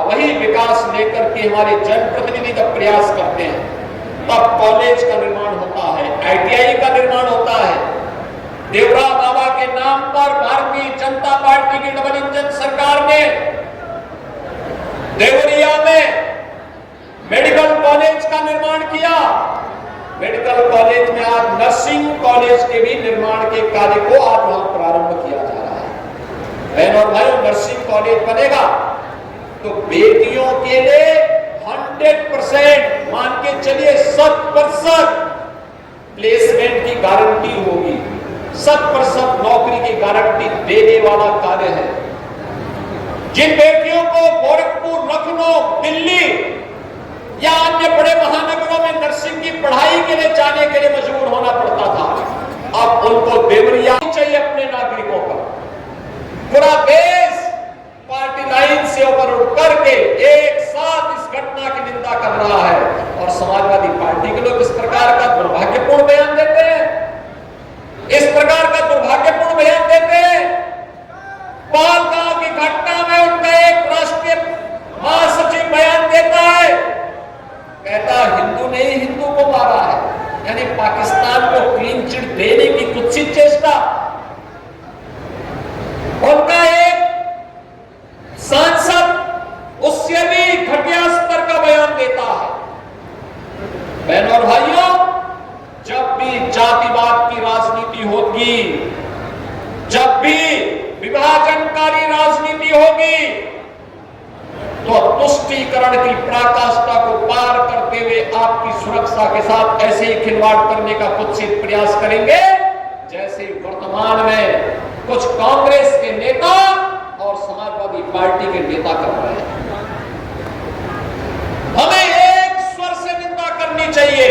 वही विकास लेकर के हमारे जनप्रतिनिधि का प्रयास करते हैं, तब कॉलेज का निर्माण होता है, ITI का निर्माण होता है। देवरा बाबा के नाम पर भारतीय जनता पार्टी की डबल इंजन सरकार ने देवरिया में मेडिकल कॉलेज का निर्माण किया। मेडिकल कॉलेज में आज नर्सिंग कॉलेज के भी निर्माण के कार्य को आज वहां प्रारंभ किया जा रहा है। बहनों और भाइयों, नर्सिंग कॉलेज बनेगा तो बेटियों के लिए 100%, मान के चलिए 100% प्लेसमेंट की गारंटी होगी, 100% नौकरी की गारंटी देने वाला कार्य है। जिन बेटियों को गोरखपुर, लखनऊ, दिल्ली या अन्य बड़े महानगरों में नर्सिंग की पढ़ाई के लिए जाने के लिए मजबूर होना पड़ता था, अब उनको देवरिया चाहिए अपने नागरिकों का। पूरा देश पार्टी लाइन से ऊपर उठ करके एक साथ इस घटना की निंदा कर रहा है और समाजवादी पार्टी के लोग इस प्रकार का दुर्भाग्यपूर्ण बयान देते हैं, इस प्रकार का दुर्भाग्यपूर्ण बयान देते हैं। पालगांव की घटना में उनका एक राष्ट्रीय महासचिव बयान देता है, कहता हिंदू ने ही हिंदू को मारा है, यानी पाकिस्तान को क्लीन चिट देने की कुत्सित चेष्टा। उनका एक सांसद उससे भी घटिया स्तर का बयान देता है। बहनों और भाइयों, जब भी जातिवाद की राजनीति होगी, जब भी विभाजनकारी राजनीति होगी, तो तुष्टीकरण की पराकाष्ठा को पार करते हुए आपकी सुरक्षा के साथ ऐसे ही खिलवाड़ करने का कुत्सित प्रयास करेंगे जैसे वर्तमान में कुछ कांग्रेस के नेता और समाजवादी पार्टी के नेता कर रहे हैं। हमें एक स्वर से निंदा करनी चाहिए।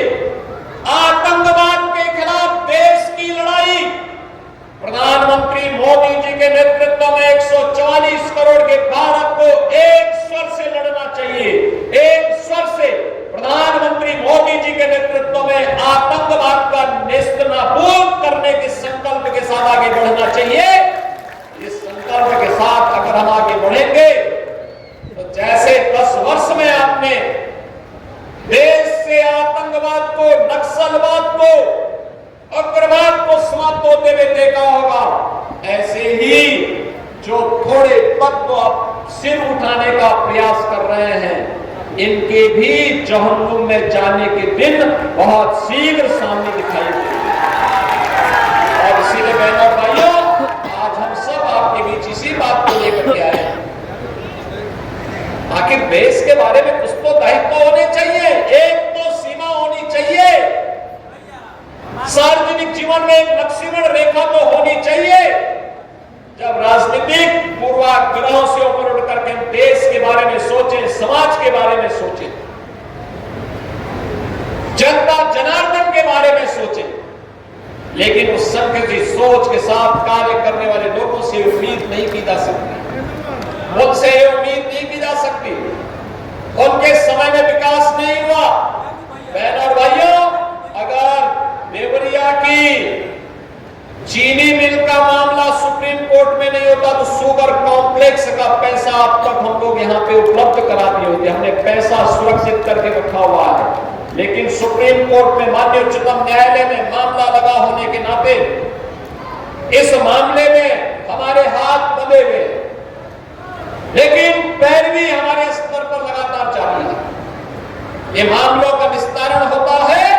आतंकवाद के खिलाफ देश की लड़ाई प्रधानमंत्री मोदी जी के नेतृत्व में 144 करोड़ के भारत को एक स्वर से लड़ना चाहिए। एक स्वर से प्रधानमंत्री मोदी जी के नेतृत्व में आतंकवाद का नेस्तनाबूद करने के संकल्प के साथ आगे बढ़ना चाहिए। इस संकल्प के साथ अगर हम आगे बढ़ेंगे तो जैसे 10 वर्ष में आपने देश से आतंकवाद को, नक्सलवाद को, उग्रवाद को समाप्त होते हुए देखा होगा, ऐसे ही जो थोड़े तत्व सिर उठाने का प्रयास कर रहे हैं, इनके भी जहन्नुम में जाने के दिन बहुत शीघ्र सामने दिखाई देंगे। और इसीलिए बहनों और भाइयों, आज हम सब आपके बीच इसी बात को लेकर के आए हैं। आखिर देश के बारे में कुछ तो दायित्व होने चाहिए, एक तो सीमा होनी चाहिए, सार्वजनिक जीवन में एक लक्ष्मण रेखा तो होनी चाहिए। जब राजनीतिक पूर्वाग्रहों से ऊपर उठ करके हम देश के बारे में सोचें, समाज के बारे में सोचें, जनता जनार्दन के बारे में सोचें, लेकिन उस संकुचित सोच के साथ कार्य करने वाले लोगों से उम्मीद नहीं की जा सकती, उनसे उम्मीद नहीं की जा सकती। उनके समय में विकास नहीं हुआ। बहनों और भाइयों, अगर देवरिया की चीनी मिल का मामला सुप्रीम कोर्ट में नहीं होता तो शुगर कॉम्प्लेक्स का पैसा अब तक हम लोग यहाँ पे उपलब्ध करा दिए होते। हमने पैसा सुरक्षित करके रखा हुआ है, लेकिन सुप्रीम कोर्ट में, माननीय उच्चतम न्यायालय में मामला लगा होने के नाते इस मामले में हमारे हाथ बंधे हुए, लेकिन पैरवी हमारे स्तर पर लगातार जारी है। ये मामलों का निस्तारण होता है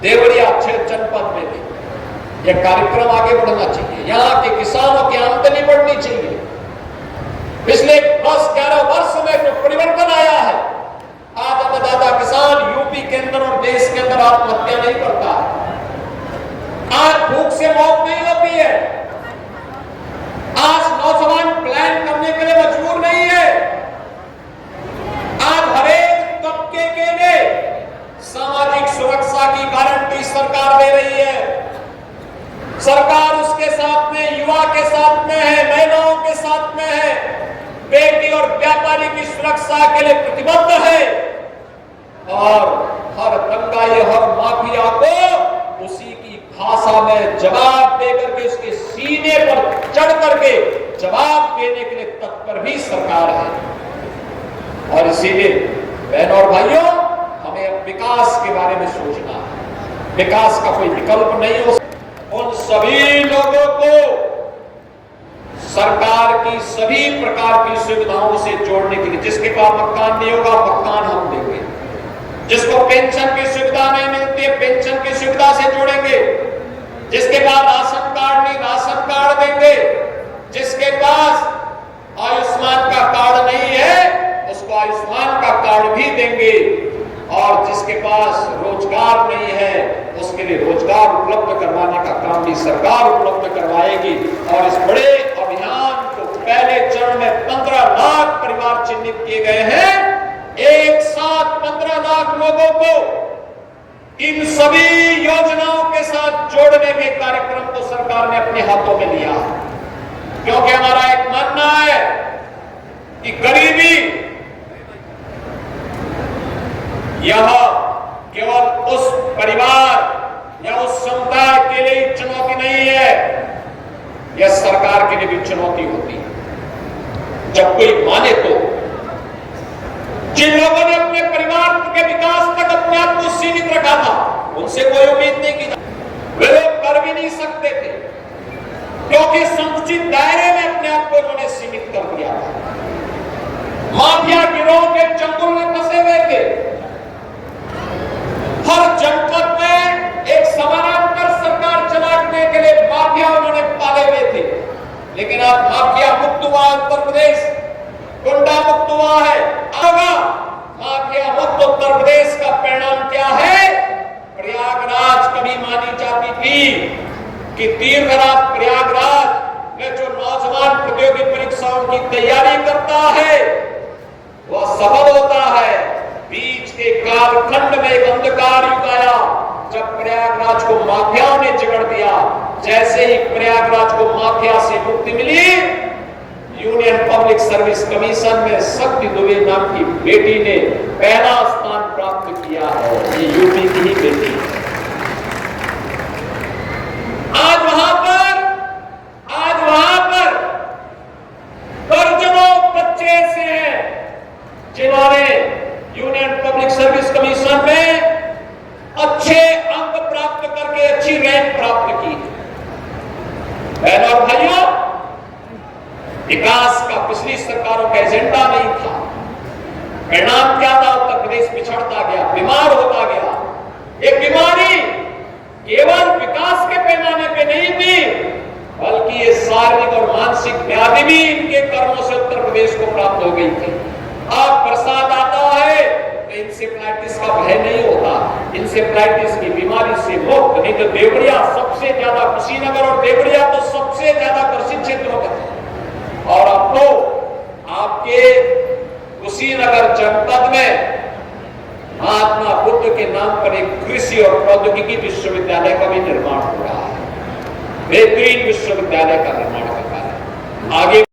देवरिया क्षेत्र जनपद में भी। यह कार्यक्रम आगे बढ़ना चाहिए, यहाँ के किसानों की आमदनी बढ़नी चाहिए। पिछले 10-11 वर्ष में जो परिवर्तन आया है, आज अन्नदाता किसान यूपी के अंदर और देश के अंदर आत्महत्या नहीं करता है, आज भूख से मौत नहीं होती है, आज नौजवान प्लान करने के लिए मजबूर नहीं है, आज हर एक तबके के लिए सामाजिक सुरक्षा की गारंटी सरकार दे रही है। सरकार उसके साथ में, युवा के साथ में है, महिलाओं के साथ में है, बेटी और व्यापारी की सुरक्षा के लिए प्रतिबद्ध है और हर दंगाई, हर माफिया को उसी की भाषा में जवाब देकर के, उसके सीने पर चढ़ करके जवाब देने के लिए तत्पर भी सरकार है। और इसीलिए बहनों और भाइयों, हमें अब विकास के बारे में सोचना है। विकास का कोई विकल्प नहीं हो। उन सभी लोगों को सरकार की सभी प्रकार की सुविधाओं से जोड़ने के लिए, जिसके पास मकान नहीं होगा मकान हम देंगे, जिसको पेंशन की सुविधा नहीं मिलती है पेंशन की सुविधा से जोड़ेंगे, जिसके पास राशन कार्ड नहीं राशन कार्ड देंगे, जिसके पास आयुष्मान का कार्ड नहीं है उसको आयुष्मान का कार्ड भी देंगे, और जिसके पास रोजगार नहीं है उसके लिए रोजगार उपलब्ध करवाने का काम भी सरकार उपलब्ध करवाएगी। और इस बड़े अभियान को पहले चरण में 15 लाख परिवार चिन्हित किए गए हैं। एक साथ 15 लाख लोगों को इन सभी योजनाओं के साथ जोड़ने के कार्यक्रम को सरकार ने अपने हाथों में लिया, क्योंकि हमारा एक मानना है कि गरीबी यह केवल उस परिवार या उस समुदाय के लिए चुनौती नहीं है, यह सरकार के लिए भी चुनौती होती है। जब कोई माने तो जिन लोगों ने अपने परिवार के विकास तक अपने आप को सीमित रखा था उनसे कोई उम्मीद नहीं की, वे लोग कर भी नहीं सकते थे, क्योंकि संकुचित दायरे में अपने आप को उन्होंने सीमित कर दिया था। माफिया गिरोह के चंगुल में फंसे हुए थे। हर जनपद में एक समानांतर सरकार चलाने के लिए माफिया उन्होंने पाले हुए थे, लेकिन अब माफिया मुक्त हुआ उत्तर प्रदेश, गुंडा मुक्त हुआ है। माफिया मुक्त उत्तर प्रदेश का परिणाम क्या है? प्रयागराज कभी मानी जाती थी कि तीर्थराज प्रयागराज में जो नौजवान प्रतियोगी परीक्षाओं की तैयारी करता है वह सफल होता है। बीच के कालखंड में एक अंधकार युग आया जब प्रयागराज को माफियाओं ने जकड़ दिया। जैसे ही प्रयागराज को माफिया से मुक्ति मिली, यूनियन पब्लिक सर्विस कमीशन में शक्ति दुबे नाम की बेटी ने पहला स्थान प्राप्त किया है। ये यूपी की ही बेटी है। आज वहां पर दर्जनों बच्चे ऐसे हैं जिन्होंने यूनियन पब्लिक सर्विस कमीशन में अच्छे अंक प्राप्त करके अच्छी रैंक प्राप्त की। बहनों और भाइयों, विकास का पिछली सरकारों का एजेंडा नहीं था। परिणाम क्या था? उत्तर प्रदेश पिछड़ता गया, बीमार होता गया। एक बीमारी केवल विकास के पैमाने पे नहीं थी, बल्कि ये शारीरिक और मानसिक व्याधि भी इनके कर्मों से उत्तर प्रदेश को प्राप्त हो गई थी। अब बरसात आता है तो इंसेफ्लाइटिस का भय नहीं होता, इंसेफ्लाइटिस की बीमारी से मुक्त। नहीं तो देवरिया सबसे ज्यादा, कुशीनगर और देवरिया तो सबसे ज्यादा ग्रसित क्षेत्रों में थे। और अब तो आपके कुशीनगर जनपद में महात्मा बुद्ध के नाम पर एक कृषि और प्रौद्योगिकी विश्वविद्यालय का भी निर्माण हो रहा है। बेहतरीन विश्वविद्यालय का निर्माण कर रहा है। आगे